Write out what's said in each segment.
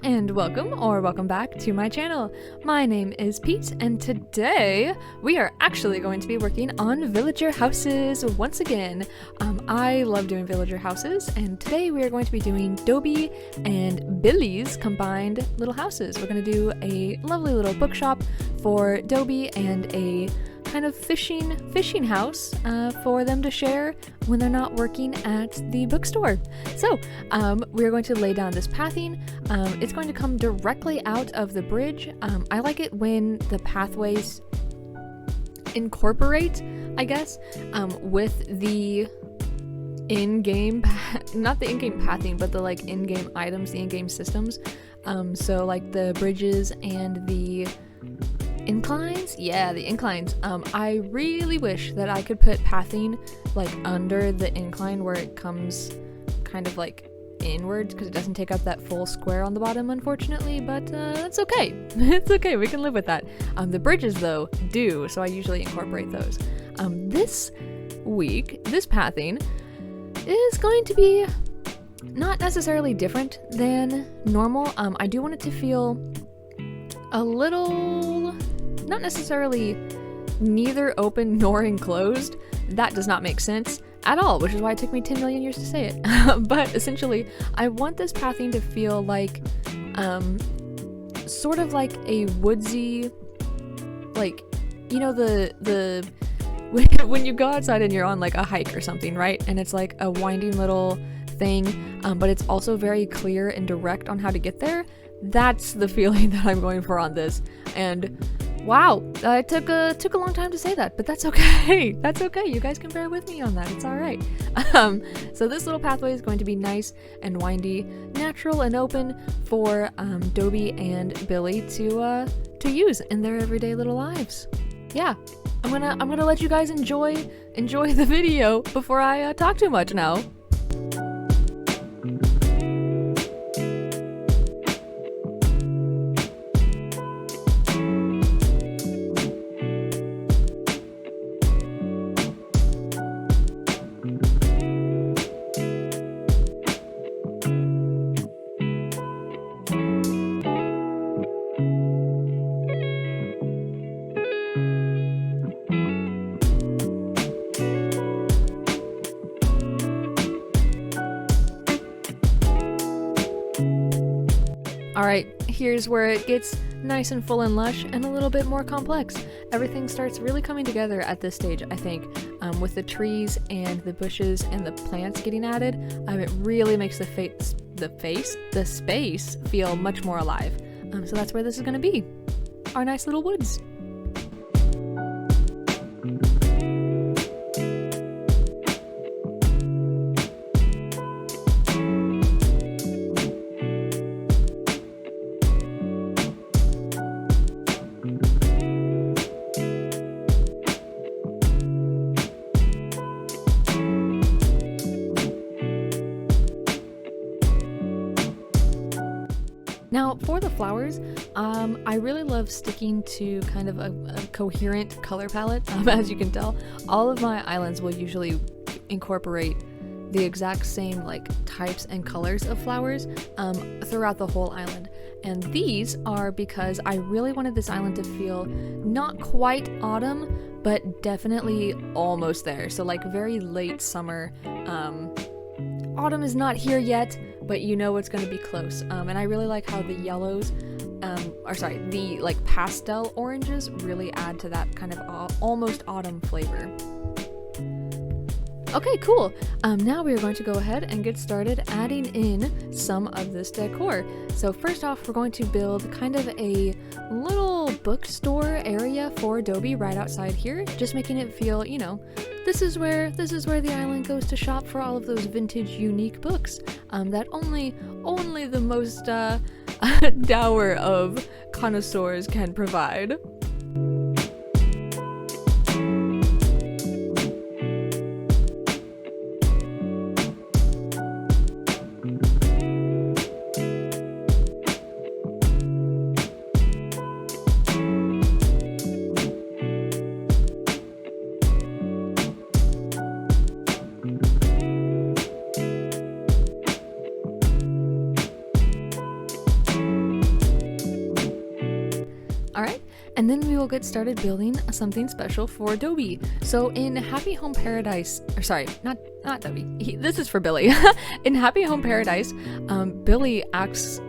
and welcome back to my channel. My name is Pete, and today we are actually going to be working on villager houses once again. I love doing villager houses, and today we are going to be doing Dobie and Billy's combined little houses. We're going to do a lovely little bookshop for Dobie and a kind of fishing house for them to share when they're not working at the bookstore. So we're going to lay down this pathing. It's going to come directly out of the bridge. I like it when the pathways incorporate, I guess, with the in-game, not the in-game pathing, but the like in-game items, the in-game systems. So like the bridges and the inclines? Yeah, the inclines. I really wish that I could put pathing like under the incline where it comes kind of like inwards, because it doesn't take up that full square on the bottom, unfortunately, but that's okay. It's okay, we can live with that. The bridges though do, so I usually incorporate those. This week, this pathing is going to be not necessarily different than normal. I do want it to feel a little, not necessarily neither open nor enclosed. That does not make sense at all, which is why it took me 10 million years to say it. But essentially, I want this pathing to feel like, sort of like a woodsy, like, you know, the when you go outside and you're on like a hike or something, right? And it's like a winding little thing, but it's also very clear and direct on how to get there. That's the feeling that I'm going for on this. And wow, it took a long time to say that, but that's okay. That's okay. You guys can bear with me on that. It's all right. So this little pathway is going to be nice and windy, natural and open for Dobie and Billy to use in their everyday little lives. Yeah, I'm gonna let you guys enjoy the video before I talk too much now. Alright, here's where it gets nice and full and lush and a little bit more complex. Everything starts really coming together at this stage, I think, with the trees and the bushes and the plants getting added. It really makes the space feel much more alive. So that's where this is going to be. Our nice little woods. Now, for the flowers, I really love sticking to kind of a coherent color palette. As you can tell, all of my islands will usually incorporate the exact same like types and colors of flowers throughout the whole island. And these are because I really wanted this island to feel not quite autumn, but definitely almost there. So like very late summer. Autumn is not here yet, but you know it's going to be close. And I really like how the yellows, the like pastel oranges really add to that kind of almost autumn flavor. Okay, cool. Now we are going to go ahead and get started adding in some of this decor. So first off, we're going to build kind of a little bookstore area for Dobie right outside here, just making it feel, you know, this is where the island goes to shop for all of those vintage, unique books that only the most dour of connoisseurs can provide. And then we will get started building something special for Dobie. So in Happy Home Paradise, or sorry, not Dobie, this is for Billy. In Happy Home Paradise, Billy asks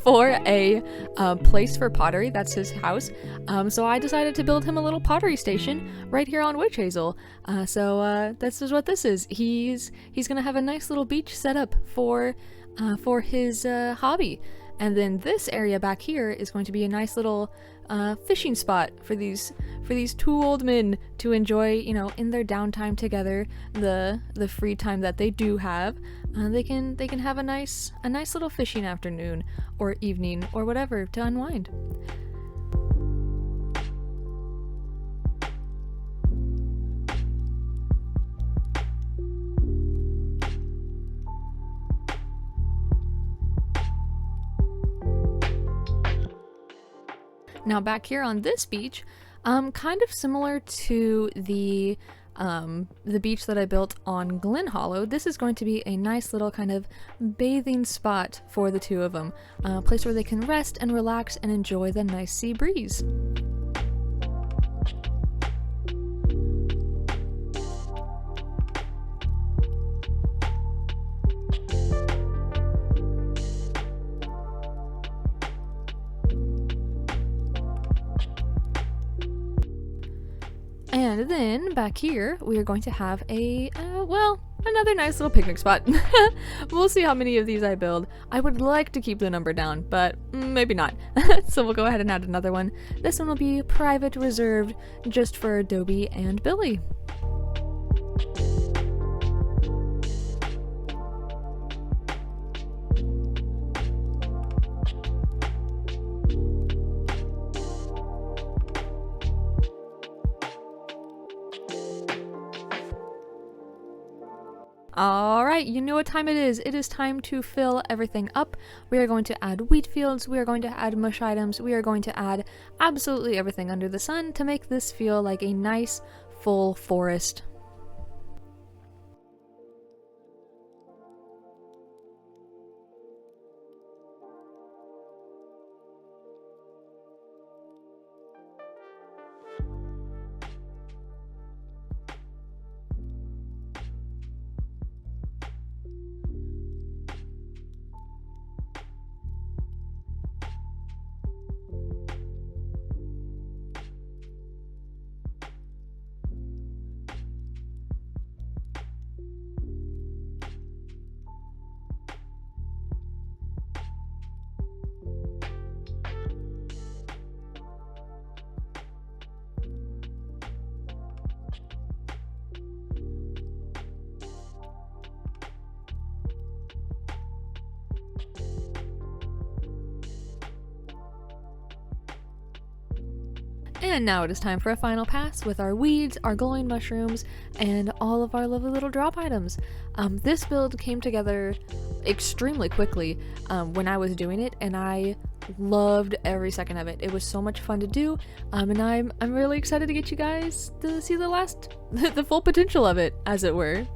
for a place for pottery. That's his house. So I decided to build him a little pottery station right here on Witch Hazel. So this is what this is. He's gonna have a nice little beach set up for his hobby. And then this area back here is going to be a nice little fishing spot for these two old men to enjoy, you know, in their downtime together, the free time that they do have. They can have a nice little fishing afternoon or evening or whatever to unwind. Now back here on this beach, kind of similar to the beach that I built on Glen Hollow, this is going to be a nice little kind of bathing spot for the two of them, a place where they can rest and relax and enjoy the nice sea breeze. And then back here, we are going to have another nice little picnic spot. We'll see how many of these I build. I would like to keep the number down, but maybe not. So we'll go ahead and add another one. This one will be private, reserved, just for Dobie and Billy. Alright, you know what time it is. It is time to fill everything up. We are going to add wheat fields, we are going to add mush items, we are going to add absolutely everything under the sun to make this feel like a nice, full forest. And now it is time for a final pass with our weeds, our glowing mushrooms, and all of our lovely little drop items. This build came together extremely quickly when I was doing it, and I loved every second of it. It was so much fun to do, and I'm really excited to get you guys to see the full potential of it, as it were.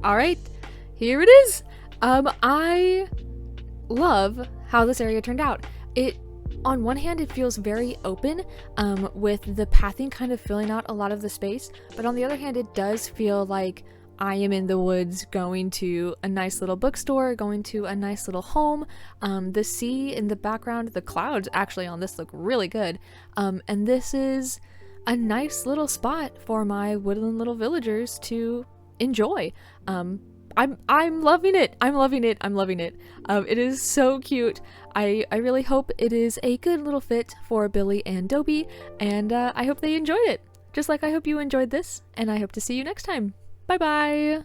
Alright, here it is! I love how this area turned out. It on one hand, it feels very open, with the pathing kind of filling out a lot of the space, but on the other hand, it does feel like I am in the woods going to a nice little bookstore, going to a nice little home. The sea in the background, the clouds actually on this look really good, and this is a nice little spot for my woodland little villagers to enjoy. I'm loving it. I'm loving it. I'm loving it. It is so cute. I really hope it is a good little fit for Billy and Dobie, and I hope they enjoyed it. Just like I hope you enjoyed this, and I hope to see you next time. Bye bye!